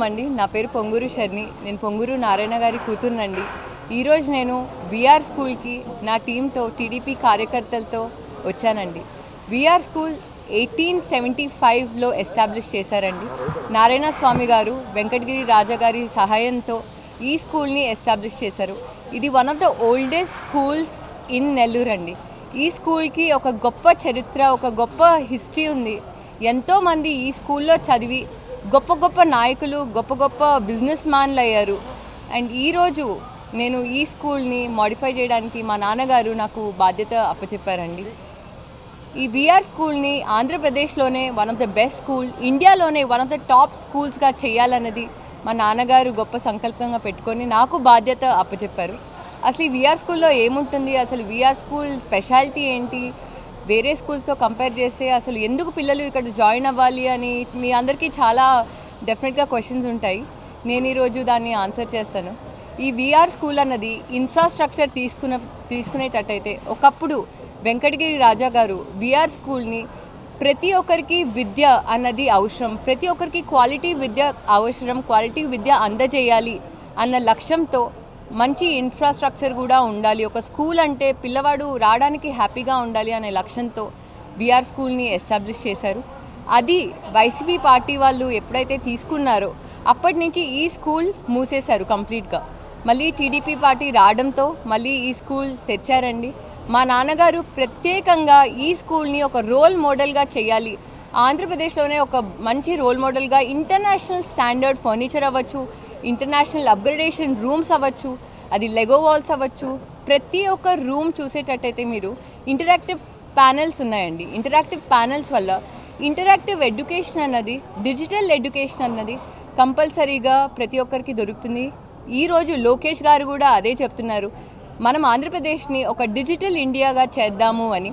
అండి. నా పేరు పొంగూరు శర్ని. నేను పొంగూరు నారాయణ గారి కూతురునండి. ఈరోజు నేను విఆర్ స్కూల్కి నా టీంతో టీడీపీ కార్యకర్తలతో వచ్చానండి. విఆర్ స్కూల్ 1875లో ఎస్టాబ్లిష్ చేశారండి. నారాయణ స్వామి గారు వెంకటగిరి రాజా గారి సహాయంతో ఈ స్కూల్ని ఎస్టాబ్లిష్ చేశారు. ఇది one of the oldest schools in Nellore అండి. ఈ స్కూల్కి ఒక గొప్ప చరిత్ర, ఒక గొప్ప హిస్టరీ ఉంది. ఎంతోమంది ఈ స్కూల్లో చదివి గొప్ప గొప్ప నాయకులు, గొప్ప గొప్ప బిజినెస్ మ్యాన్లు అయ్యారు. అండ్ ఈరోజు నేను ఈ స్కూల్ని మోడిఫై చేయడానికి మా నాన్నగారు నాకు బాధ్యత అప్పచెప్పారండి. ఈ విఆర్ స్కూల్ని ఆంధ్రప్రదేశ్లోనే one of the best school, ఇండియాలోనే వన్ ఆఫ్ ద టాప్ స్కూల్స్గా చేయాలన్నది మా నాన్నగారు గొప్ప సంకల్పంగా పెట్టుకొని నాకు బాధ్యత అప్పచెప్పారు. అసలు ఈ విఆర్ స్కూల్లో ఏముంటుంది, అసలు విఆర్ స్కూల్ స్పెషాలిటీ ఏంటి, వేరే స్కూల్స్తో కంపేర్ చేస్తే అసలు ఎందుకు పిల్లలు ఇక్కడ జాయిన్ అవ్వాలి అని మీ అందరికీ చాలా డెఫినెట్గా క్వశ్చన్స్ ఉంటాయి. నేను ఈరోజు దాన్ని ఆన్సర్ చేస్తాను. ఈ విఆర్ స్కూల్ అన్నది ఇన్ఫ్రాస్ట్రక్చర్ తీసుకునేటట్టయితే ఒకప్పుడు వెంకటగిరి రాజా గారు విఆర్ స్కూల్ని ప్రతి ఒక్కరికి విద్య అన్నది అవసరం, ప్రతి ఒక్కరికి క్వాలిటీ విద్య అవసరం, క్వాలిటీ విద్య అందజేయాలి అన్న లక్ష్యంతో మంచి ఇన్ఫ్రాస్ట్రక్చర్ కూడా ఉండాలి, ఒక స్కూల్ అంటే పిల్లవాడు రావడానికి హ్యాపీగా ఉండాలి అనే లక్ష్యంతో విఆర్ స్కూల్ని ఎస్టాబ్లిష్ చేశారు. అది వైసీపీ పార్టీ వాళ్ళు ఎప్పుడైతే తీసుకున్నారో అప్పటి నుంచి ఈ స్కూల్ మూసేశారు కంప్లీట్గా. మళ్ళీ టీడీపీ పార్టీ రావడంతో మళ్ళీ ఈ స్కూల్ తెచ్చారండి. మా నాన్నగారు ప్రత్యేకంగా ఈ స్కూల్ని ఒక రోల్ మోడల్గా చేయాలి, ఆంధ్రప్రదేశ్లోనే ఒక మంచి రోల్ మోడల్గా ఇంటర్నేషనల్ స్టాండర్డ్ ఫర్నిచర్ అవ్వచ్చు, ఇంటర్నేషనల్ అప్గ్రేడేషన్ రూమ్స్ అవ్వచ్చు, అది లెగో వాల్స్ అవ్వచ్చు. ప్రతి ఒక్క రూమ్ చూసేటట్టయితే మీరు ఇంటరాక్టివ్ ప్యానెల్స్ ఉన్నాయండి. ఇంటరాక్టివ్ ప్యానెల్స్ వల్ల ఇంటరాక్టివ్ ఎడ్యుకేషన్ అన్నది, డిజిటల్ ఎడ్యుకేషన్ అన్నది కంపల్సరీగా ప్రతి ఒక్కరికి దొరుకుతుంది. ఈరోజు లోకేష్ గారు కూడా అదే చెప్తున్నారు, మనం ఆంధ్రప్రదేశ్ని ఒక డిజిటల్ ఇండియాగా చేద్దాము అని.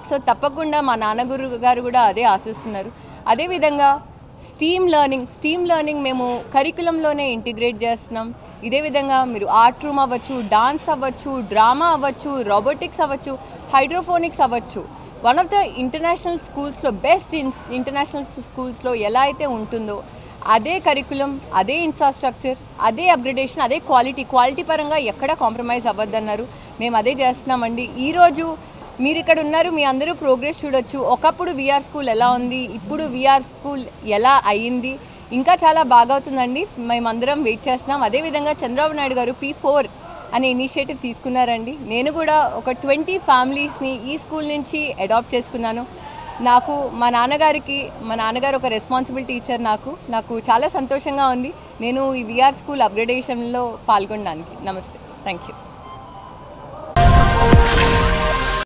సో తప్పకుండా మా నాన్నగారు గారు కూడా అదే ఆశిస్తున్నారు. అదేవిధంగా స్టీమ్ లెర్నింగ్ మేము కరికులంలోనే ఇంటిగ్రేట్ చేస్తున్నాం. ఇదే విధంగా మీరు ఆర్ట్ రూమ్ అవ్వచ్చు, డాన్స్ అవ్వచ్చు, డ్రామా అవ్వచ్చు, రోబోటిక్స్ అవ్వచ్చు, హైడ్రోఫోనిక్స్ అవ్వచ్చు. వన్ ఆఫ్ ద ఇంటర్నేషనల్ స్కూల్స్లో బెస్ట్ ఇంటర్నేషనల్ స్కూల్స్లో ఎలా అయితే ఉంటుందో అదే కరికులం, అదే ఇన్ఫ్రాస్ట్రక్చర్, అదే అప్గ్రేడేషన్, అదే క్వాలిటీ పరంగా ఎక్కడా కాంప్రమైజ్ అవ్వద్దన్నారు. మేము అదే చేస్తున్నామండి. ఈరోజు మీరు ఇక్కడ ఉన్నారు, మీ అందరూ ప్రోగ్రెస్ చూడొచ్చు. ఒకప్పుడు విఆర్ స్కూల్ ఎలా ఉంది, ఇప్పుడు విఆర్ స్కూల్ ఎలా అయ్యింది, ఇంకా చాలా బాగా అవుతుందండి. మేమందరం వెయిట్ చేస్తున్నాం. అదేవిధంగా చంద్రబాబు నాయుడు గారు P4 అనే ఇనిషియేటివ్ తీసుకున్నారండి. నేను కూడా ఒక 20 ఫ్యామిలీస్ని ఈ స్కూల్ నుంచి అడాప్ట్ చేసుకున్నాను. నాకు మా నాన్నగారు ఒక రెస్పాన్సిబిలిటీ ఇచ్చారు. నాకు చాలా సంతోషంగా ఉంది నేను ఈ విఆర్ స్కూల్ అప్గ్రేడేషన్లో పాల్గొనడానికి. నమస్తే, థ్యాంక్ యూ.